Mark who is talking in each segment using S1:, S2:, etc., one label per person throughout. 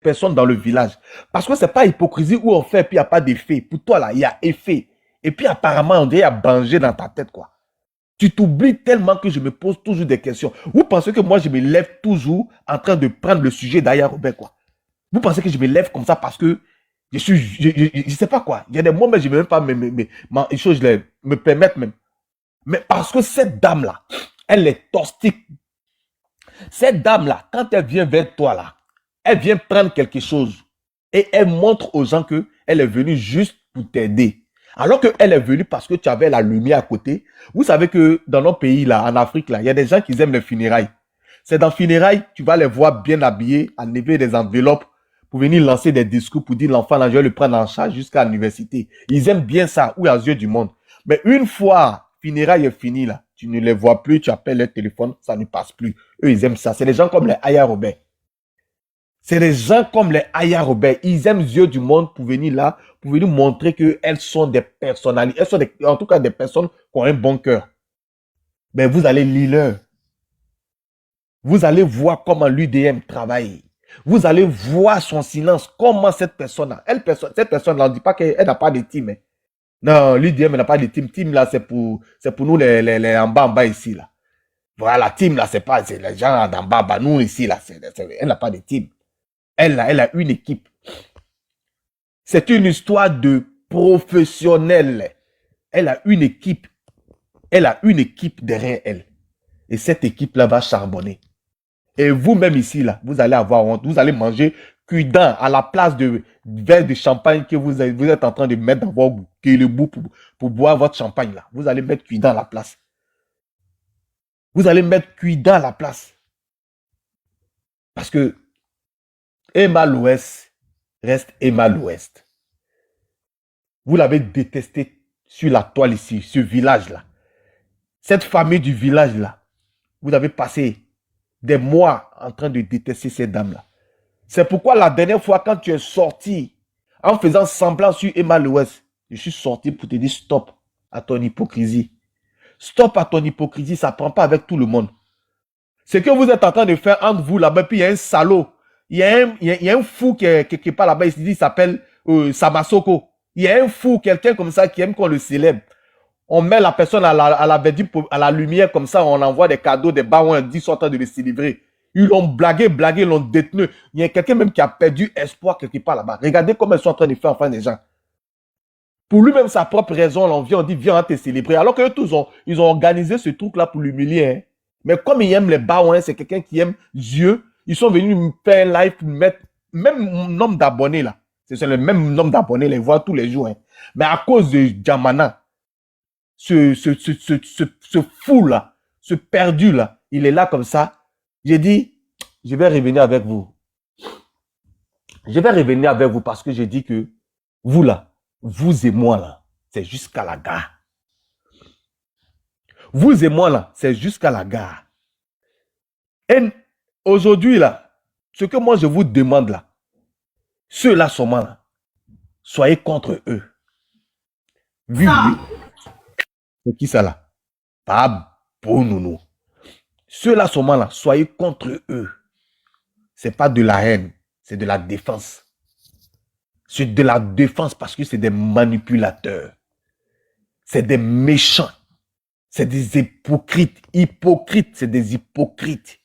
S1: personnes dans le village. Parce que c'est pas hypocrisie où on fait et puis il n'y a pas d'effet. Pour toi, là, il y a effet. Et puis apparemment, on dirait qu'il y a danger dans ta tête, quoi. Tu t'oublies tellement que je me pose toujours des questions. Vous pensez que moi, je me lève toujours en train de prendre le sujet d'Aya Robert, quoi. Vous pensez que je me lève comme ça parce que je sais pas quoi. Il y a des moments, je ne vais même pas les choses me permettent même. Mais parce que cette dame-là, elle est toxique. Cette dame-là, quand elle vient vers toi, là, elle vient prendre quelque chose et elle montre aux gens qu'elle est venue juste pour t'aider. Alors qu'elle est venue parce que tu avais la lumière à côté. Vous savez que dans nos pays, là, en Afrique, là, il y a des gens qui aiment les funérailles. C'est dans funérailles, tu vas les voir bien habillés, enlever des enveloppes pour venir lancer des discours pour dire l'enfant, là, je vais le prendre en charge jusqu'à l'université. Ils aiment bien ça, ou aux yeux du monde. Mais une fois funérailles est fini, là, tu ne les vois plus, tu appelles leur téléphone, ça ne passe plus. Eux, ils aiment ça. C'est des gens comme les Aya Robert. C'est des gens comme les Aya Robert. Ils aiment les yeux du monde pour venir là, pour venir montrer qu'elles sont des personnalités. Elles sont en tout cas des personnes qui ont un bon cœur. Mais vous allez lire leur. Vous allez voir comment l'UDM travaille. Vous allez voir son silence, comment cette personne-là, cette personne-là, on ne dit pas qu'elle n'a pas de team. Hein. Non, l'UDM n'a pas de team. Team là, c'est pour nous les en bas ici là. Voilà, team là, c'est les gens d'en bas, nous ici là, elle n'a pas de team. Elle a une équipe. C'est une histoire de professionnel. Elle a une équipe. Elle a une équipe derrière elle. Et cette équipe-là va charbonner. Et vous-même ici, là, vous allez avoir honte. Vous allez manger cuidant à la place de verre de champagne que vous êtes en train de mettre dans votre bout pour boire votre champagne, là. Vous allez mettre cuidant à la place. Vous allez mettre cuidant à la place. Parce que Emma l'Ouest reste Emma l'Ouest. Vous l'avez détesté sur la toile ici, ce village-là. Cette famille du village-là, vous avez passé des mois en train de détester cette dame-là. C'est pourquoi la dernière fois, quand tu es sorti, en faisant semblant sur Emma l'Ouest, je suis sorti pour te dire stop à ton hypocrisie. Stop à ton hypocrisie, ça ne prend pas avec tout le monde. Ce que vous êtes en train de faire entre vous là-bas, puis il y a un salaud, il y a un fou qui est quelque part là-bas, il s'appelle Samasoko. Il y a un fou, quelqu'un comme ça qui aime qu'on le célèbre. On met la personne à la lumière comme ça, on envoie des cadeaux, des bas, on dit, sont en train de les célébrer. Ils l'ont blagué, ils l'ont détenu. Il y a quelqu'un même qui a perdu espoir quelque part là-bas. Regardez comment ils sont en train de faire enfin des gens. Pour lui-même, sa propre raison, on dit, viens, on va te célébrer. Alors qu'eux tous, ils ont organisé ce truc-là pour l'humilier. Hein. Mais comme ils aiment les bas, c'est quelqu'un qui aime Dieu. Ils sont venus me faire un live pour mettre même nombre d'abonnés là. C'est le même nombre d'abonnés, les voir tous les jours. Hein. Mais à cause de Djamana, ce fou là, ce perdu là, il est là comme ça. J'ai dit, je vais revenir avec vous. Je vais revenir avec vous parce que j'ai dit que vous là, vous et moi là, c'est jusqu'à la gare. Vous et moi là, c'est jusqu'à la gare. Et aujourd'hui là, ce que moi je vous demande là, ceux-là seulement là, soyez contre eux. C'est qui ça là? Pas pour nous. Ceux-là seulement là, soyez contre eux. C'est pas de la haine, c'est de la défense. C'est de la défense parce que c'est des manipulateurs. C'est des méchants. C'est des hypocrites. Hypocrites, c'est des hypocrites.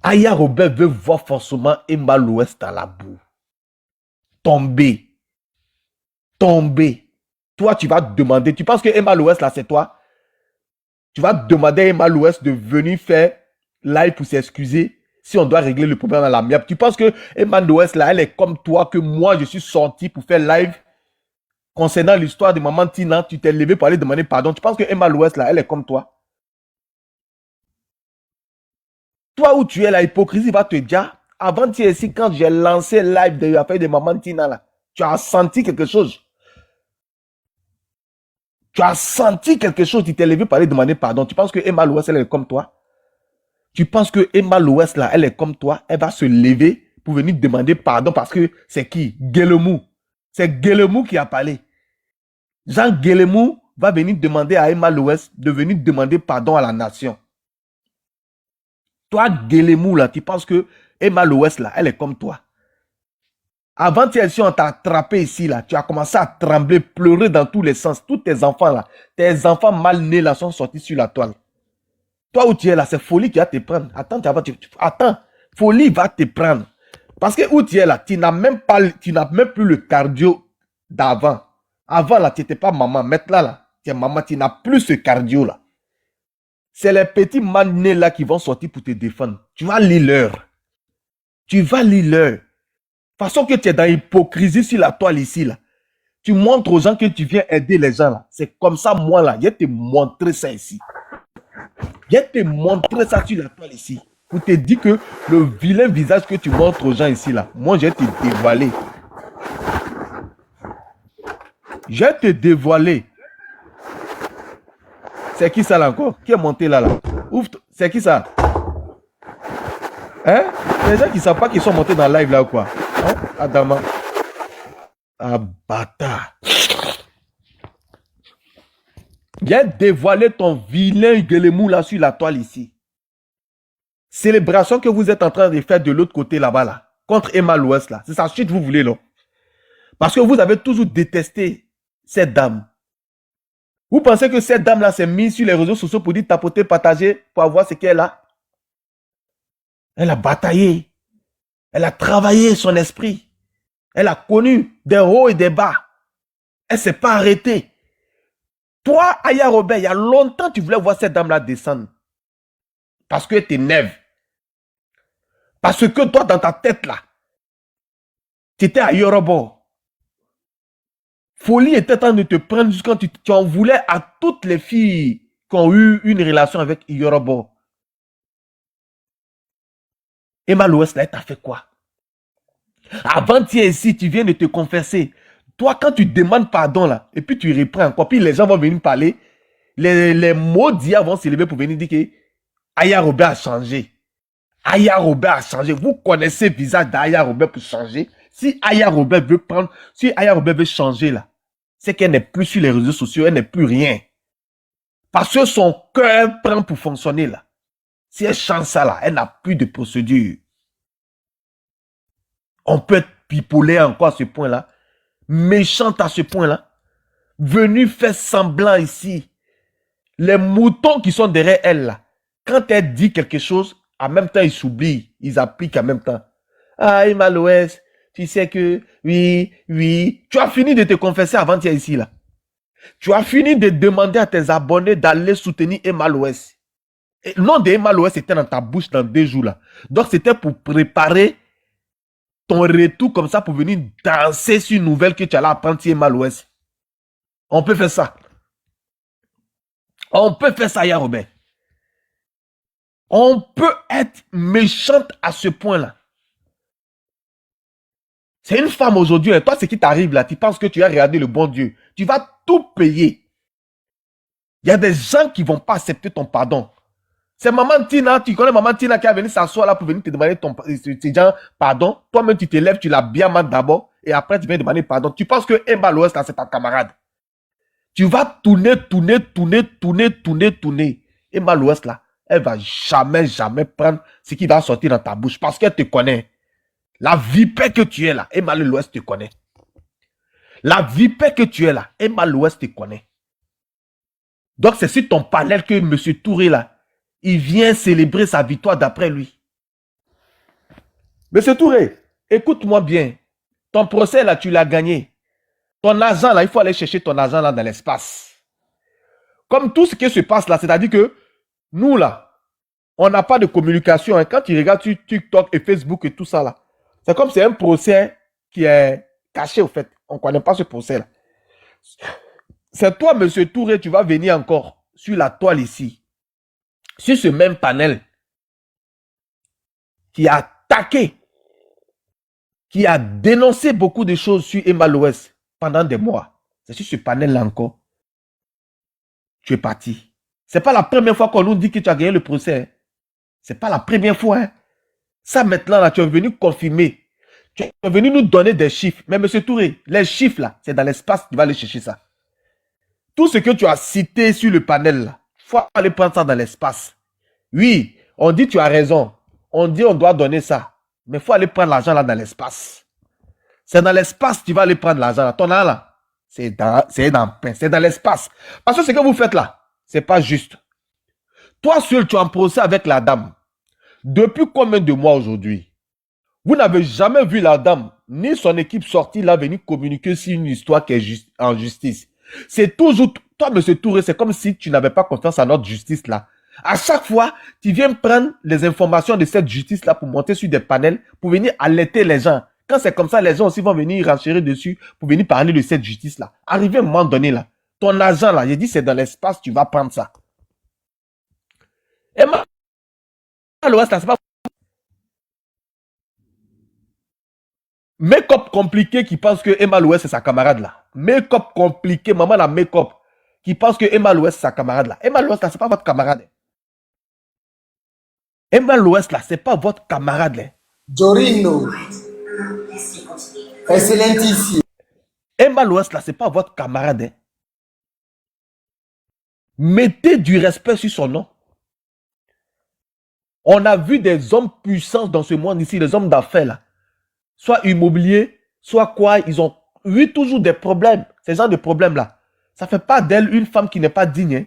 S1: Aya Robert veut voir forcément Emma l'Ouest à la boue. Tomber. Toi, tu vas te demander, tu penses que Emma l'Ouest là, c'est toi? Tu vas demander à Emma l'Ouest de venir faire live pour s'excuser si on doit régler le problème à l'amiable. Tu penses que Emma l'Ouest là, elle est comme toi, que moi, je suis sorti pour faire live concernant l'histoire de maman Tina, tu t'es levé pour aller demander pardon. Tu penses que Emma l'Ouest là, elle est comme toi? Toi où tu es, la hypocrisie va te dire, avant-hier ici, quand j'ai lancé live de l'affaire de maman Tina là, tu as senti quelque chose. Tu as senti quelque chose, tu t'es levé pour aller demander pardon. Tu penses que Emma l'Ouest, elle est comme toi? Tu penses que Emma l'Ouest, là, elle est comme toi? Elle va se lever pour venir demander pardon parce que c'est qui? Guélemou. C'est Guélemou qui a parlé. Jean Guélemou va venir demander à Emma l'Ouest de venir demander pardon à la nation. Toi, Guélemou, là, tu penses que Emma l'Ouest, là, elle est comme toi. Avant-hier, si on t'a attrapé ici, là, tu as commencé à trembler, pleurer dans tous les sens. Tous tes enfants mal nés, là, sont sortis sur la toile. Toi où tu es là, c'est Folie qui va te prendre. Attends, attends, Folie va te prendre. Parce que où tu es là, tu n'as même plus le cardio d'avant. Avant, là, tu n'étais pas maman. Maintenant, là, tu es maman, tu n'as plus ce cardio, là. C'est les petits mal nés, là, qui vont sortir pour te défendre. Tu vas lire l'heure. Tu vas lire l'heure. Façon que tu es dans l'hypocrisie sur la toile ici, là. Tu montres aux gens que tu viens aider les gens, là. C'est comme ça, moi, là, je vais te montrer ça ici. Je vais te montrer ça sur la toile ici. Pour te dire que le vilain visage que tu montres aux gens ici, là, moi, je vais te dévoiler. Je vais te dévoiler. C'est qui ça, là, encore? Qui est monté là, là? Ouf, c'est qui ça? Hein? Les gens qui ne savent pas qu'ils sont montés dans le live, là, ou quoi? Hein? Adama. Ah, bâtard. Viens dévoiler ton vilain gueulemou là sur la toile ici. Célébration que vous êtes en train de faire de l'autre côté là-bas là. Contre Emma l'Ouest là. C'est ça suite vous voulez là. Parce que vous avez toujours détesté cette dame. Vous pensez que cette dame là s'est mise sur les réseaux sociaux pour dire tapoter, partager, pour avoir ce qu'elle a. Elle a bataillé. Elle a travaillé son esprit. Elle a connu des hauts et des bas. Elle ne s'est pas arrêtée. Toi, Aya Robert, il y a longtemps, tu voulais voir cette dame-là descendre. Parce que tu es nève. Parce que toi, dans ta tête, là, tu étais à Yorobo. Folie était en train de te prendre jusqu'à quand tu en voulais à toutes les filles qui ont eu une relation avec Yorobo. Emma l'Ouest, là, elle t'a fait quoi? Avant-hier ici, tu viens de te confesser. Toi, quand tu demandes pardon, là, et puis tu reprends encore, puis les gens vont venir parler, les mots d'hier vont s'élever pour venir dire que Aya Robert a changé. Aya Robert a changé. Vous connaissez le visage d'Aya Robert pour changer. Si Aya Robert veut prendre, si Aya Robert veut changer, là, c'est qu'elle n'est plus sur les réseaux sociaux, elle n'est plus rien. Parce que son cœur prend pour fonctionner, là. Si elle change ça, là, elle n'a plus de procédure. On peut être pipolé encore à ce point-là. Méchante à ce point-là. Venue faire semblant ici. Les moutons qui sont derrière elle, là. Quand elle dit quelque chose, en même temps, ils s'oublient. Ils appliquent en même temps. Ah, Emma l'Ouest, tu sais que, oui. Tu as fini de te confesser avant-hier ici, là. Tu as fini de demander à tes abonnés d'aller soutenir Emma l'Ouest. Le nom de Emma l'Ouest était dans ta bouche dans 2 jours, là. Donc, c'était pour préparer ton retour comme ça pour venir danser sur une nouvelle que tu allais apprendre sur Emma l'Ouest. On peut faire ça. On peut faire ça, Aya Robert. On peut être méchante à ce point-là. C'est une femme aujourd'hui. Et toi, ce qui t'arrive là, tu penses que tu as regardé le bon Dieu. Tu vas tout payer. Il y a des gens qui ne vont pas accepter ton pardon. C'est Maman Tina, tu connais Maman Tina qui a venu s'asseoir là pour venir te demander pardon. Toi-même, tu te lèves, tu la bien mal d'abord et après, tu viens demander pardon. Tu penses que Emma l'Ouest, là, c'est ta camarade. Tu vas tourner. Emma l'Ouest, là, elle va jamais prendre ce qui va sortir dans ta bouche parce qu'elle te connaît. La vipère que tu es là, Emma l'Ouest te connaît. La vipère que tu es là, Emma l'Ouest te connaît. Donc, c'est sur ton panel que M. Touré, là, il vient célébrer sa victoire d'après lui. M. Touré, écoute-moi bien. Ton procès, là, tu l'as gagné. Ton argent, là, il faut aller chercher ton argent, là, dans l'espace. Comme tout ce qui se passe, là, c'est-à-dire que nous, là, on n'a pas de communication. Hein. Quand tu regardes sur TikTok et Facebook et tout ça, là, c'est comme c'est un procès qui est caché, au fait. On ne connaît pas ce procès-là. C'est toi, M. Touré, tu vas venir encore sur la toile ici. Sur ce même panel qui a attaqué, qui a dénoncé beaucoup de choses sur Emma l'Ouest pendant des mois. C'est sur ce panel-là encore. Tu es parti. Ce n'est pas la première fois qu'on nous dit que tu as gagné le procès. Hein. Ce n'est pas la première fois. Hein. Ça maintenant, là, tu es venu confirmer. Tu es venu nous donner des chiffres. Mais M. Touré, les chiffres, là, c'est dans l'espace que tu vas aller chercher ça. Tout ce que tu as cité sur le panel, là, il faut aller prendre ça dans l'espace. Oui, on dit tu as raison. On dit on doit donner ça. Mais il faut aller prendre l'argent là dans l'espace. C'est dans l'espace que tu vas aller prendre l'argent là. Ton argent là, c'est dans l'espace. Parce que ce que vous faites là, c'est pas juste. Toi seul, tu es en procès avec la dame. Depuis combien de mois aujourd'hui? Vous n'avez jamais vu la dame, ni son équipe sortie là venir communiquer sur une histoire qui est en justice. C'est toujours, toi, M. Touré, c'est comme si tu n'avais pas confiance en notre justice là. À chaque fois, tu viens prendre les informations de cette justice là pour monter sur des panels, pour venir alerter les gens. Quand c'est comme ça, les gens aussi vont venir renchérir dessus pour venir parler de cette justice là. Arrivé à un moment donné là, ton argent là, j'ai dit c'est dans l'espace, tu vas prendre ça. Et moi, à l'ouest là, c'est pas make-up compliqué qui pense que Emma Louest c'est sa camarade là. Make-up compliqué, maman la make-up qui pense que Emma Louest c'est sa camarade là. Emma Louest là, c'est pas votre camarade. Emma Louest là, c'est pas votre camarade là.
S2: Jorino. Excellentissimo.
S1: Emma Louest là, c'est pas votre camarade. Hein. Mettez du respect sur son nom. On a vu des hommes puissants dans ce monde ici, les hommes d'affaires là. Soit immobilier, soit quoi, ils ont eu toujours des problèmes. Ces genres de problèmes-là. Ça ne fait pas d'elle une femme qui n'est pas digne. Hein.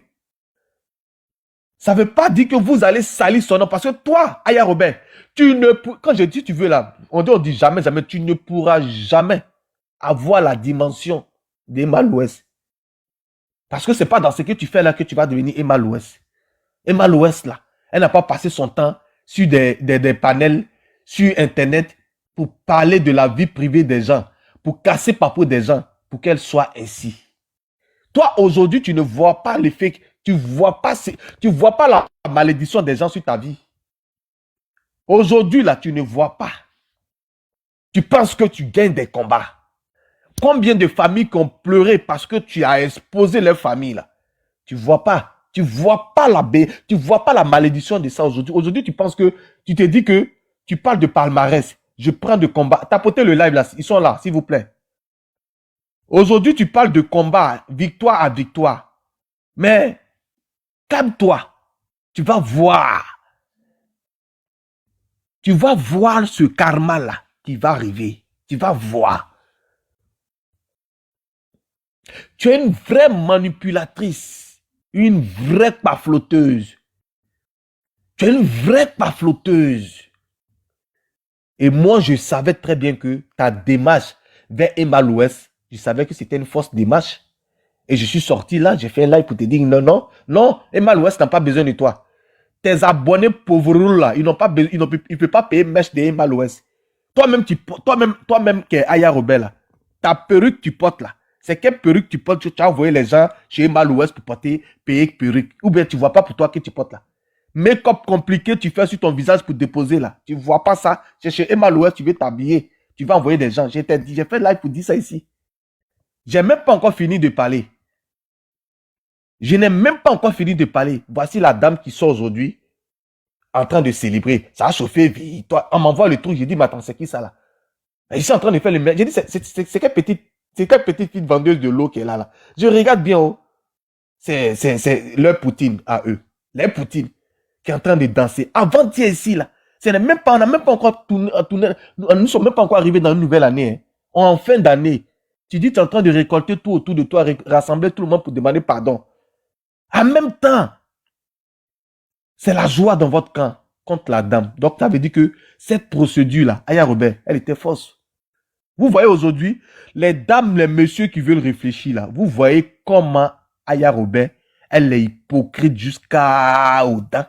S1: Ça ne veut pas dire que vous allez salir son nom. Parce que toi, Aya Robert, tu ne quand je dis tu veux là, on dit jamais, jamais, tu ne pourras jamais avoir la dimension d'Emma Louest. Parce que ce n'est pas dans ce que tu fais là que tu vas devenir Emma Louest. Emma Louest là, elle n'a pas passé son temps sur des panels, sur Internet, pour parler de la vie privée des gens, pour casser papeau des gens, pour qu'elle soit ainsi. Toi, aujourd'hui, tu ne vois pas l'effet, tu ne vois pas la malédiction des gens sur ta vie. Aujourd'hui, là, tu ne vois pas. Tu penses que tu gagnes des combats. Combien de familles qui ont pleuré parce que tu as exposé leur famille, là. Tu ne vois pas. Tu ne vois pas la malédiction de ça aujourd'hui. Aujourd'hui, tu penses que, tu te dis que tu parles de palmarès. Je prends de combat. Tapotez le live là. Ils sont là, s'il vous plaît. Aujourd'hui, tu parles de combat, victoire à victoire. Mais, calme-toi. Tu vas voir. Tu vas voir ce karma là qui va arriver. Tu vas voir. Tu es une vraie manipulatrice. Une vraie pafloteuse. Tu es une vraie pafloteuse. Et moi, je savais très bien que ta démarche vers Emma Louest, je savais que c'était une fausse démarche. Et je suis sorti là, j'ai fait un live pour te dire non, non, non, Emma Louest n'a pas besoin de toi. Tes abonnés pauvres là, ils ne peuvent pas payer mèche de Emma Louest. Toi-même, qui es Aya Robert là, ta perruque tu portes là, c'est quelle perruque tu portes, tu as envoyé les gens chez Emma Louest pour payer perruque. Ou bien tu ne vois pas pour toi que tu portes là. Make-up compliqué, tu fais sur ton visage pour déposer là. Tu ne vois pas ça. C'est chez Emma Louest, tu veux t'habiller. Tu vas envoyer des gens. J'ai fait live pour dire ça ici. J'ai même pas encore fini de parler. Je n'ai même pas encore fini de parler. Voici la dame qui sort aujourd'hui en train de célébrer. Ça a chauffé vite. Toi, on m'envoie le truc. J'ai dit, mais attends, c'est qui ça là? Et je suis en train de faire le mec. J'ai dit, c'est quelle petite fille vendeuse de l'eau qui est là. Je regarde bien. Oh. C'est leur Poutine à eux. Les Poutine qui est en train de danser. Avant-hier ici, là, on n'a même pas encore tourné, nous ne sommes même pas encore arrivés dans une nouvelle année. Hein. En fin d'année, tu dis que tu es en train de récolter tout autour de toi, rassembler tout le monde pour demander pardon. En même temps, c'est la joie dans votre camp contre la dame. Donc, ça veut dire que cette procédure-là, Aya Robert, elle était fausse. Vous voyez aujourd'hui, les dames, les messieurs qui veulent réfléchir là, vous voyez comment Aya Robert, elle est hypocrite jusqu'à dents.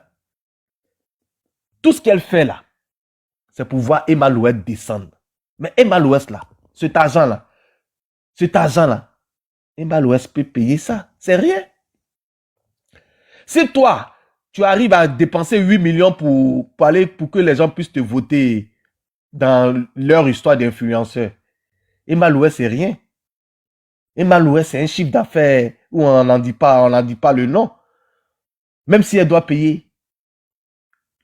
S1: Tout ce qu'elle fait là, c'est pour voir Emma Louest descendre. Mais Emma Louest là, cet argent là, Emma Louest peut payer ça. C'est rien. Si toi, tu arrives à dépenser 8 millions pour que les gens puissent te voter dans leur histoire d'influenceur, Emma Louest, c'est rien. Emma Louest, c'est un chiffre d'affaires où on n'en dit pas le nom. Même si elle doit payer,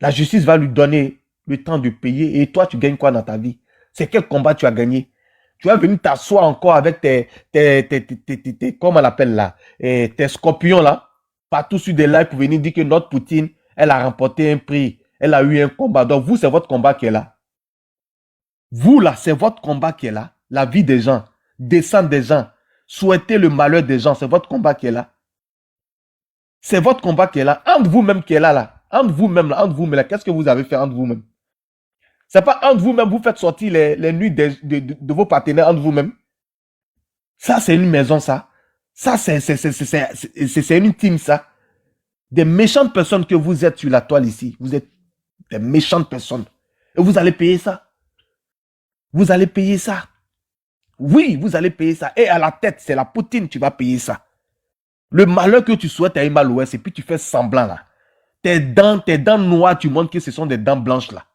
S1: la justice va lui donner le temps de payer. Et toi, tu gagnes quoi dans ta vie? C'est quel combat tu as gagné? Tu vas venir t'asseoir encore avec comment on appelle là, tes scorpions là, partout sur des lives pour venir dire que notre Poutine, elle a remporté un prix, elle a eu un combat. Donc vous, c'est votre combat qui est là. Vous, là, c'est votre combat qui est là. La vie des gens, descendre des gens, souhaiter le malheur des gens, c'est votre combat qui est là. C'est votre combat qui est là. Entre vous-même qui est là, là. Entre vous-même, là. Entre vous-même, là. Qu'est-ce que vous avez fait entre vous-même? C'est pas entre vous-même, vous faites sortir les nuits de vos partenaires entre vous-même. Ça, c'est une maison, ça. Ça, c'est une team, ça. Des méchantes personnes que vous êtes sur la toile ici. Vous êtes des méchantes personnes. Et vous allez payer ça. Vous allez payer ça. Oui, vous allez payer ça. Et à la tête, c'est la Poutine, tu vas payer ça. Le malheur que tu souhaites à Emma Louest, et puis tu fais semblant, là. Tes dents noires, tu montres que ce sont des dents blanches, là.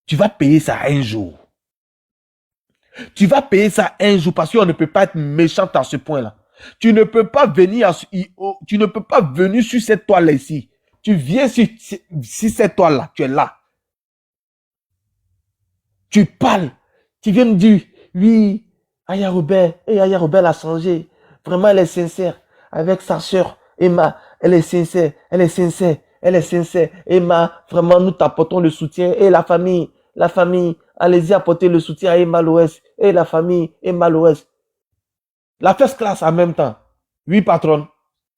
S1: Tu vas payer ça un jour. Tu vas payer ça un jour parce qu'on ne peut pas être méchant à ce point-là. Tu ne peux pas venir tu ne peux pas venir sur cette toile-là ici. Tu viens sur cette toile-là, tu es là. Tu parles. Tu viens me dire, oui, Aya Robert, Aya Robert a changé. Vraiment, elle est sincère. Avec sa soeur, Emma, elle est sincère, elle est sincère, elle est sincère. Emma, vraiment, nous t'apportons le soutien. Et la famille, allez-y apporter le soutien à Emma Loès. Et la famille, Emma Loès. La first class en même temps. Oui, patronne.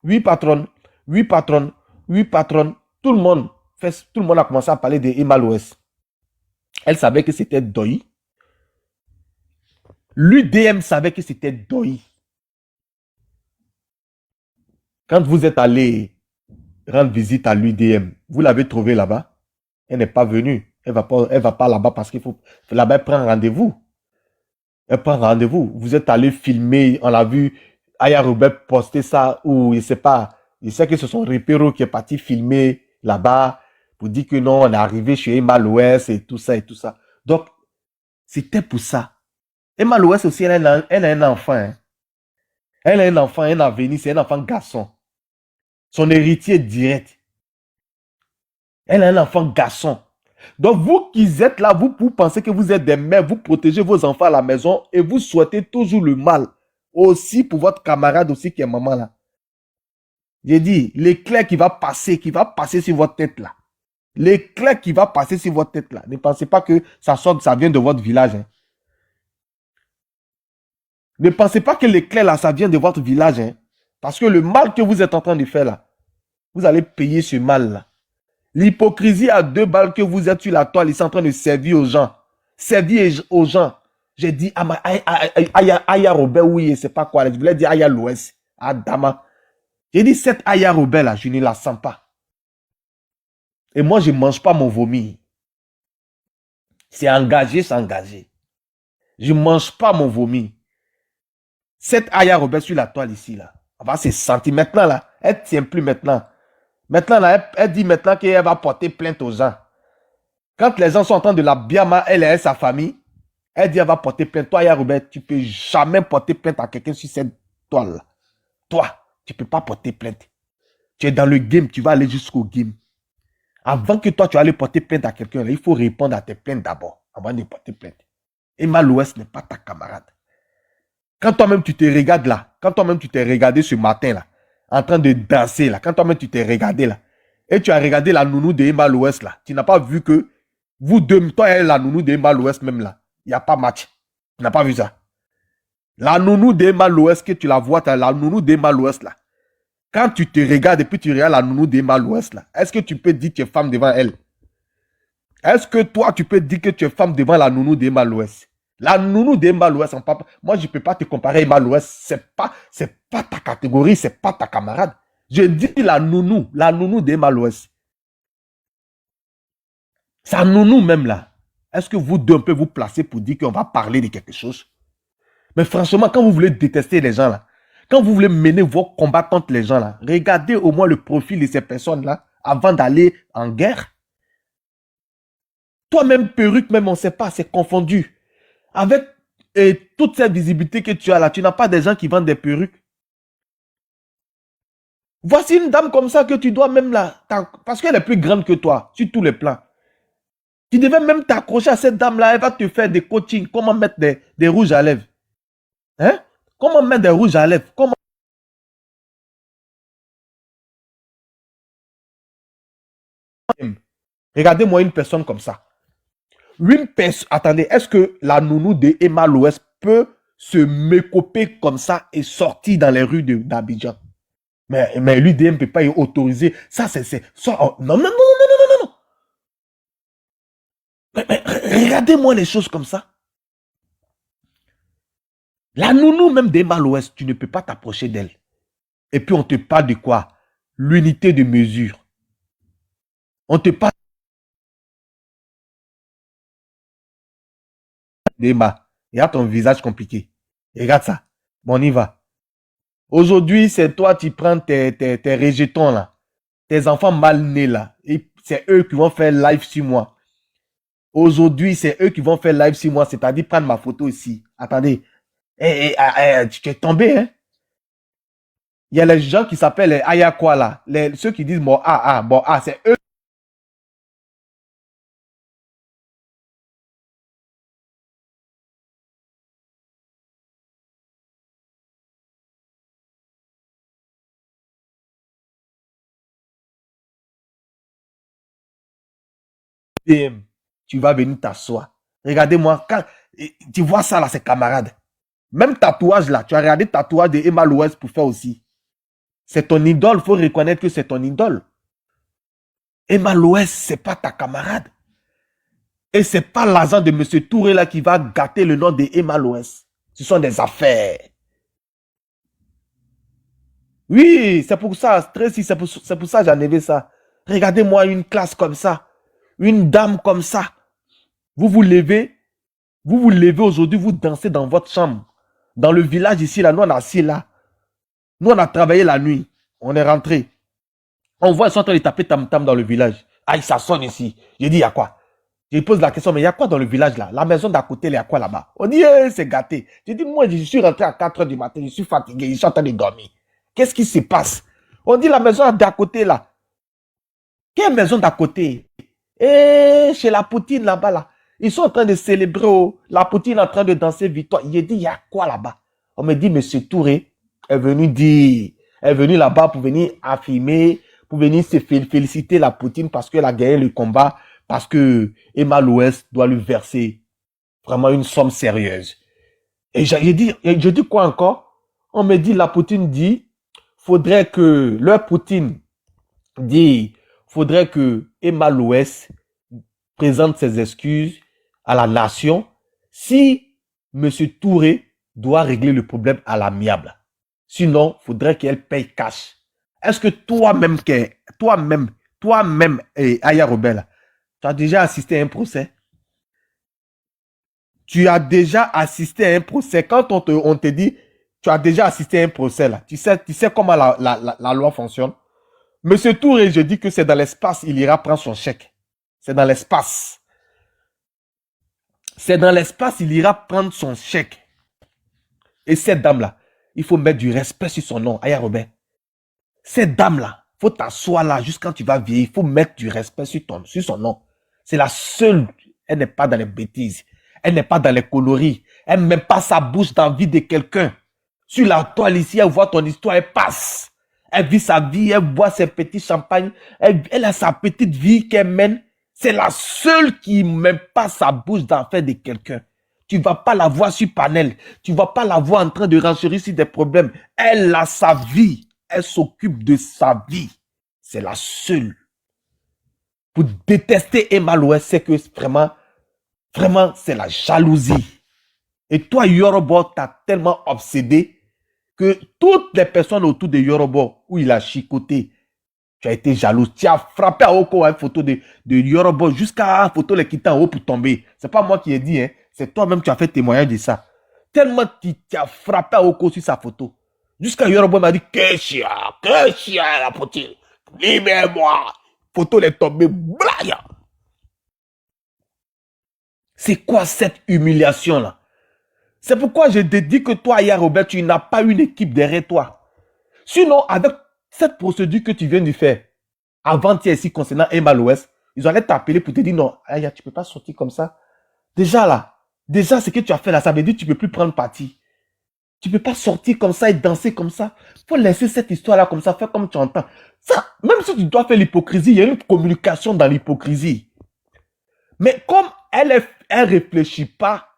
S1: Oui, patronne. Oui, patronne. Oui, patronne. Tout le monde a commencé à parler de Emma Loès. Elle savait que c'était Doi. L'UDM savait que c'était Doi. Quand vous êtes allé rendre visite à l'UDM, vous l'avez trouvée là-bas. Elle n'est pas venue. Elle va pas là-bas parce qu'il faut. Là-bas, elle prend rendez-vous. Elle prend rendez-vous. Vous êtes allé filmer, on l'a vu. Aya Robert poster ça ou je sais pas. Je sais que ce sont Repero qui est parti filmer là-bas pour dire que non, on est arrivé chez Emma Loès et tout ça et tout ça. Donc, c'était pour ça. Emma Loès aussi, elle a un enfant. Hein. Elle a un enfant, un avenir, c'est un enfant garçon. Son héritier direct. Elle a un enfant garçon. Donc, vous qui êtes là, vous pensez que vous êtes des mères, vous protégez vos enfants à la maison et vous souhaitez toujours le mal. Aussi pour votre camarade aussi qui est maman là. J'ai dit, l'éclair qui va passer sur votre tête là. L'éclair qui va passer sur votre tête là. Ne pensez pas que ça vient de votre village. Hein. Ne pensez pas que l'éclair là, ça vient de votre village. Hein. Parce que le mal que vous êtes en train de faire là, vous allez payer ce mal là. L'hypocrisie à 2 balles que vous êtes sur la toile, ils sont en train de servir aux gens. Servir aux gens. J'ai dit, Aya Robert, oui, c'est pas quoi. Je voulais dire Aya Louès. Adama. J'ai dit, cette Aya Robert là, je ne la sens pas. Et moi, je ne mange pas mon vomi. C'est engagé, c'est engagé. Je ne mange pas mon vomi. Cette Aya Robert sur la toile ici, là, on va se sentir maintenant, là. Elle ne tient plus maintenant. Maintenant, là, elle dit maintenant qu'elle va porter plainte aux gens. Quand les gens sont en train de la biama, elle et sa famille, elle dit elle va porter plainte. Toi, Aya Robert, tu ne peux jamais porter plainte à quelqu'un sur cette toile. Là. Toi, tu ne peux pas porter plainte. Tu es dans le game, tu vas aller jusqu'au game. Avant que toi, tu ailles porter plainte à quelqu'un, il faut répondre à tes plaintes d'abord, avant de porter plainte. Emma Loès n'est pas ta camarade. Quand toi-même, tu te regardes là, quand toi-même, tu t'es regardé ce matin là, en train de danser là, quand toi-même, tu t'es regardé là, et tu as regardé la nounou de Emma Loès là, tu n'as pas vu que vous deux, toi et la nounou de Emma Loès même là, il n'y a pas match. Tu n'as pas vu ça. La nounou de Emma Loès, que tu la vois, la nounou de Emma Loès là, quand tu te regardes et puis tu regardes la nounou d'Emma Loès là, est-ce que tu peux dire que tu es femme devant elle? Est-ce que toi, tu peux dire que tu es femme devant la nounou d'Emma Loès? La nounou d'Emma Loès, moi, je ne peux pas te comparer à Emma Loès. Ce n'est pas ta catégorie, ce n'est pas ta camarade. Je dis la nounou d'Emma Loès. Sa nounou même là. Est-ce que vous deux, on peut vous placer pour dire qu'on va parler de quelque chose? Mais franchement, quand vous voulez détester les gens là, quand vous voulez mener vos combats contre les gens là, regardez au moins le profil de ces personnes là avant d'aller en guerre. Toi-même, perruque, même, on ne sait pas, c'est confondu. Avec toute cette visibilité que tu as là, tu n'as pas des gens qui vendent des perruques. Voici une dame comme ça que tu dois même là, parce qu'elle est plus grande que toi, sur tous les plans. Tu devais même t'accrocher à cette dame-là, elle va te faire des coachings, comment mettre des rouges à lèvres. Hein? Comment mettre des rouges à lèvres? Comment... Regardez-moi une personne comme ça. une personne, attendez, est-ce que la nounou de Emma Loès peut se mécoper comme ça et sortir dans les rues d'Abidjan? Mais l'UDM ne peut pas y autoriser. Ça, non, non, non, non, non, non, non, non. Mais regardez-moi les choses comme ça. La nounou même d'Emma Loès, tu ne peux pas t'approcher d'elle. Et puis on te parle de quoi? L'unité de mesure. On te parle d'Emma. Regarde ton visage compliqué. Regarde ça. Bon, on y va. Aujourd'hui, c'est toi, tu prends tes rejetons là. Tes enfants mal nés là. Et c'est eux qui vont faire live sur moi. Aujourd'hui, c'est eux qui vont faire live sur moi. C'est-à-dire prendre ma photo ici. Attendez. Tu es tombé, hein? Il y a les gens qui s'appellent Ayakwa là. Ceux qui disent bon, c'est eux. Tu vas venir t'asseoir. Regardez-moi, quand tu vois ça là, c'est camarades. Même tatouage là, tu as regardé tatouage de Emma Loès pour faire aussi. C'est ton idole, il faut reconnaître que c'est ton idole. Emma Loès, c'est pas ta camarade. Et c'est pas l'argent de M. Touré là qui va gâter le nom de Emma Loès. Ce sont des affaires. Oui, c'est pour ça, Tracy, c'est pour ça que j'ai enlevé ça. Regardez-moi une classe comme ça. Une dame comme ça. Vous vous levez aujourd'hui, vous dansez dans votre chambre. Dans le village ici, là, nous on a assis là. Nous on a travaillé la nuit. On est rentré. On voit, ils sont en train de taper tam-tam dans le village. Aïe, ça sonne ici. J'ai dit, il y a quoi? Je pose la question, mais il y a quoi dans le village là? La maison d'à côté, il y a quoi là-bas? On dit, c'est gâté. Je dis, moi, je suis rentré à 4 h du matin, je suis fatigué, je suis en train de dormir. Qu'est-ce qui se passe? On dit, la maison d'à côté là. Quelle maison d'à côté? Chez la Poutine là-bas là. Ils sont en train de célébrer. Oh. La Poutine est en train de danser victoire. Il a dit, il y a quoi là-bas? On me dit, monsieur Touré est venu dire, est venu là-bas pour venir affirmer, pour venir se féliciter la Poutine parce qu'elle a gagné le combat, parce que Emma Loès doit lui verser vraiment une somme sérieuse. Et je dis quoi encore? On me dit, la Poutine dit, faudrait que Emma Loès présente ses excuses à la nation si M. Touré doit régler le problème à l'amiable. Sinon, il faudrait qu'elle paye cash. Est-ce que toi-même, Aya Rebelle, tu as déjà assisté à un procès? Tu as déjà assisté à un procès. Quand on te dit, tu as déjà assisté à un procès, là, tu sais comment la loi fonctionne? Monsieur Touré, je dis que c'est dans l'espace, il ira prendre son chèque. C'est dans l'espace. C'est dans l'espace, il ira prendre son chèque. Et cette dame-là, il faut mettre du respect sur son nom. Aya Robert. Cette dame-là, il faut t'asseoir là jusqu'à quand tu vas vieillir. Il faut mettre du respect sur son nom. C'est la seule. Elle n'est pas dans les bêtises. Elle n'est pas dans les coloris. Elle ne met pas sa bouche dans la vie de quelqu'un. Sur la toile ici, elle voit ton histoire, elle passe. Elle vit sa vie, elle boit ses petits champagnes. Elle a sa petite vie qu'elle mène. C'est la seule qui ne met pas sa bouche dans l'affaire de quelqu'un. Tu ne vas pas la voir sur panel. Tu ne vas pas la voir en train de renchérir sur des problèmes. Elle a sa vie. Elle s'occupe de sa vie. C'est la seule. Pour détester Emma Loès, c'est que vraiment, c'est la jalousie. Et toi, Yorobo, t'as tellement obsédé que toutes les personnes autour de Yorobo, où il a chicoté, tu as été jalouse. Tu as frappé à Oko une photo de Yorobo jusqu'à la photo les quitter en haut pour tomber. C'est pas moi qui ai dit, hein. C'est toi-même qui as fait témoignage de ça. Tellement tu as frappé à Oko sur sa photo. Jusqu'à Yorobo m'a dit, que chien, la Poutine. Libère-moi. Photo est tombée. Blague. C'est quoi cette humiliation-là? C'est pourquoi je te dis que toi, Aya Robert, tu n'as pas une équipe derrière toi. Sinon, avec cette procédure que tu viens de faire, avant-hier ici, concernant Emma Loès, ils allaient t'appeler pour te dire non, Aya, tu ne peux pas sortir comme ça. Déjà, ce que tu as fait là, ça veut dire que tu ne peux plus prendre parti. Tu ne peux pas sortir comme ça et danser comme ça. Il faut laisser cette histoire-là comme ça, faire comme tu entends. Ça, même si tu dois faire l'hypocrisie, il y a une communication dans l'hypocrisie. Mais comme Elle réfléchit pas.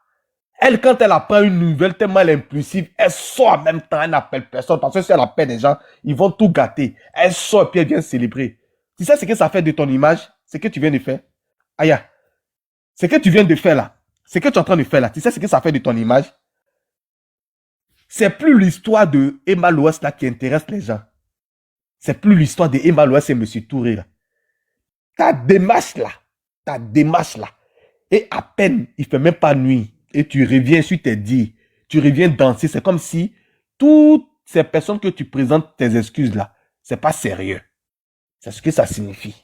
S1: Elle, quand elle apprend une nouvelle tellement elle est impulsive, elle sort en même temps, elle n'appelle personne. Parce que si elle appelle des gens, ils vont tout gâter. Elle sort et puis elle vient célébrer. Tu sais ce que ça fait de ton image? Ce que tu viens de faire? Aya, ce que tu viens de faire là, ce que tu es en train de faire là, tu sais ce que ça fait de ton image? C'est plus l'histoire de Emma Loès là qui intéresse les gens. C'est plus l'histoire de Emma Loès et M. Touré là. Ta démarche là. Et à peine, il ne fait même pas nuit. Et tu reviens sur tes dires. Tu reviens danser. C'est comme si toutes ces personnes que tu présentes tes excuses là, c'est pas sérieux. C'est ce que ça signifie.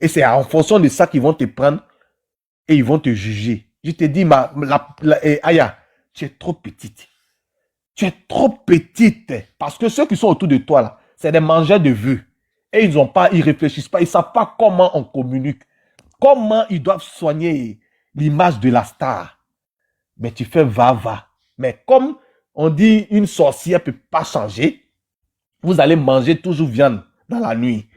S1: Et c'est en fonction de ça qu'ils vont te prendre et ils vont te juger. Je te dis, Aya, tu es trop petite. Tu es trop petite. Parce que ceux qui sont autour de toi là, c'est des mangeurs de vues. Et ils réfléchissent pas, ils ne savent pas comment on communique. Comment ils doivent soigner l'image de la star. Mais tu fais va. Mais comme on dit, une sorcière ne peut pas changer, vous allez manger toujours viande dans la nuit.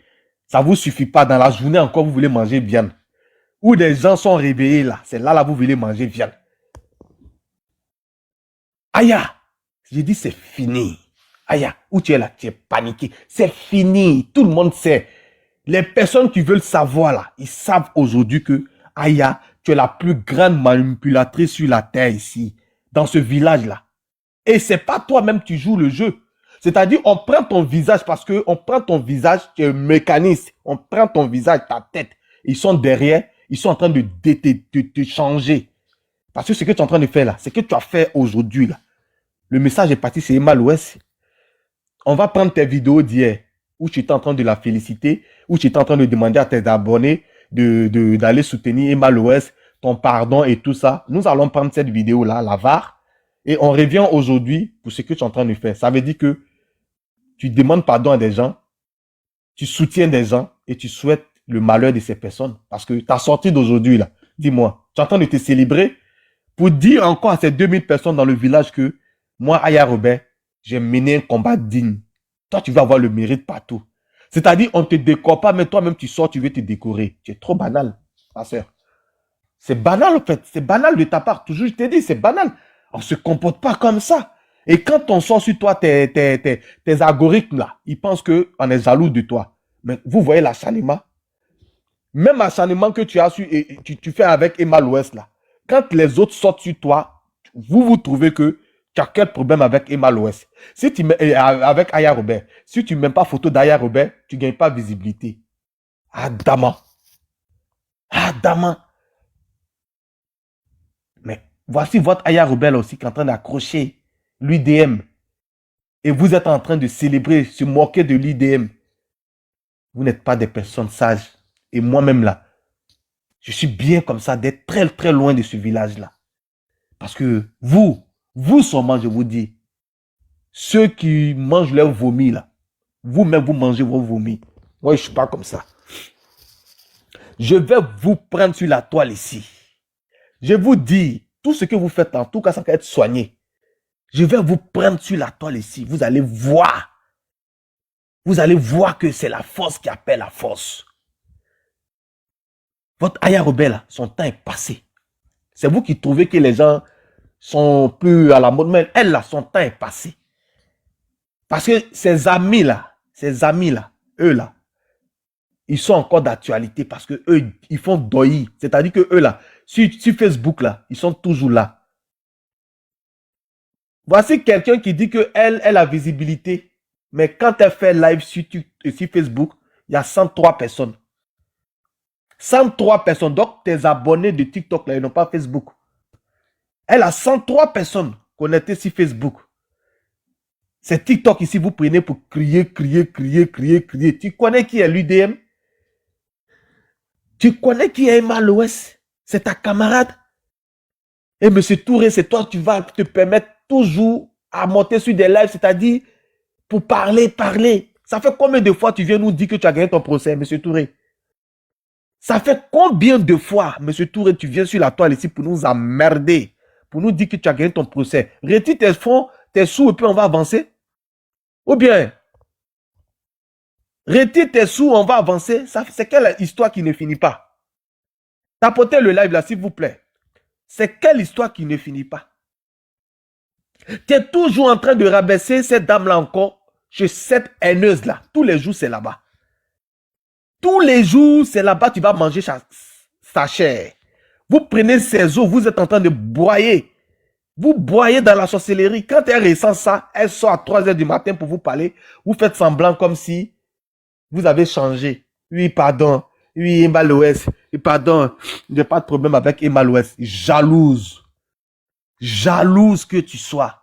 S1: Ça ne vous suffit pas. Dans la journée encore, vous voulez manger viande. Ou des gens sont réveillés là. C'est là, vous voulez manger viande. Aya, j'ai dit c'est fini. Aya, où tu es là, tu es paniqué. C'est fini. Tout le monde sait. Les personnes qui veulent savoir là, ils savent aujourd'hui que Aya, tu es la plus grande manipulatrice sur la terre ici, dans ce village-là. Et c'est pas toi-même qui joues le jeu. C'est-à-dire, on prend ton visage parce que on prend ton visage, tu es un mécanisme. On prend ton visage, ta tête. Ils sont derrière, ils sont en train de te changer. Parce que ce que tu es en train de faire là, c'est que tu as fait aujourd'hui là. Le message est parti, c'est Emma Loès. On va prendre tes vidéos d'hier où tu étais en train de la féliciter, où tu étais en train de demander à tes abonnés d'aller soutenir Emma Loès, ton pardon et tout ça. Nous allons prendre cette vidéo-là, la VAR, et on revient aujourd'hui pour ce que tu es en train de faire. Ça veut dire que tu demandes pardon à des gens, tu soutiens des gens et tu souhaites le malheur de ces personnes. Parce que ta sortie d'aujourd'hui, là, dis-moi, tu es en train de te célébrer pour dire encore à ces 2000 personnes dans le village que moi, Aya Robert, j'ai mené un combat digne. Toi, tu vas avoir le mérite partout. C'est-à-dire, on ne te décore pas, mais toi-même, tu sors, tu veux te décorer. Tu es trop banal, ma soeur. C'est banal, en fait. C'est banal de ta part. Toujours, je t'ai dit, c'est banal. On ne se comporte pas comme ça. Et quand on sort sur toi, tes algorithmes, là, ils pensent qu'on est jaloux de toi. Mais vous voyez l'acharnement. Même l'acharnement que tu as su, et tu fais avec Emma Loès, là. Quand les autres sortent sur toi, vous trouvez que tu as quel problème avec Emma Loès? Si tu mets, avec Aya Robert, si tu ne mets pas photo d'Aya Robert, tu ne gagnes pas visibilité. Adamant. Mais voici votre Aya Robert là aussi qui est en train d'accrocher l'UDM. Et vous êtes en train de célébrer, se moquer de l'UDM. Vous n'êtes pas des personnes sages. Et moi-même là, je suis bien comme ça d'être très très loin de ce village-là. Parce que vous seulement, je vous dis, ceux qui mangent leur vomi là, vous-même vous mangez vos vomis. Moi, je ne suis pas comme ça. Je vais vous prendre sur la toile ici. Je vous dis, tout ce que vous faites, en tout cas, ça va être soigné. Je vais vous prendre sur la toile ici. Vous allez voir. Vous allez voir que c'est la force qui appelle la force. Votre Aya Robert là, son temps est passé. C'est vous qui trouvez que les gens sont plus à la mode, mais elle là, son temps est passé. Parce que ses amis là, eux là, ils sont encore d'actualité parce que eux, ils font doyi. C'est-à-dire que eux là, sur Facebook là, ils sont toujours là. Voici quelqu'un qui dit que elle a visibilité. Mais quand elle fait live sur Facebook, il y a 103 personnes. 103 personnes. Donc, tes abonnés de TikTok là, ils n'ont pas Facebook. Elle a 103 personnes connectées sur Facebook. C'est TikTok ici, vous prenez pour crier. Tu connais qui est l'UDM? Tu connais qui est Emma Loès? C'est ta camarade. Et M. Touré, c'est toi, tu vas te permettre toujours à monter sur des lives, c'est-à-dire pour parler. Ça fait combien de fois tu viens nous dire que tu as gagné ton procès, M. Touré? Ça fait combien de fois, M. Touré, tu viens sur la toile ici pour nous emmerder, pour nous dire que tu as gagné ton procès? Retire tes fonds, tes sous et puis on va avancer? Ou bien, retire tes sous, on va avancer? C'est quelle histoire qui ne finit pas? Tapotez le live là, s'il vous plaît. C'est quelle histoire qui ne finit pas? Tu es toujours en train de rabaisser cette dame-là encore chez cette haineuse-là. Tous les jours, c'est là-bas. Tous les jours, c'est là-bas que tu vas manger sa chair. Vous prenez ses os, vous êtes en train de broyer. Vous broyez dans la sorcellerie. Quand elle ressent ça, elle sort à 3 h du matin pour vous parler. Vous faites semblant comme si vous avez changé. Oui, pardon. Oui, Emma Loès. Pardon. Il n'y a pas de problème avec Emma Loès. Jalouse. Jalouse que tu sois.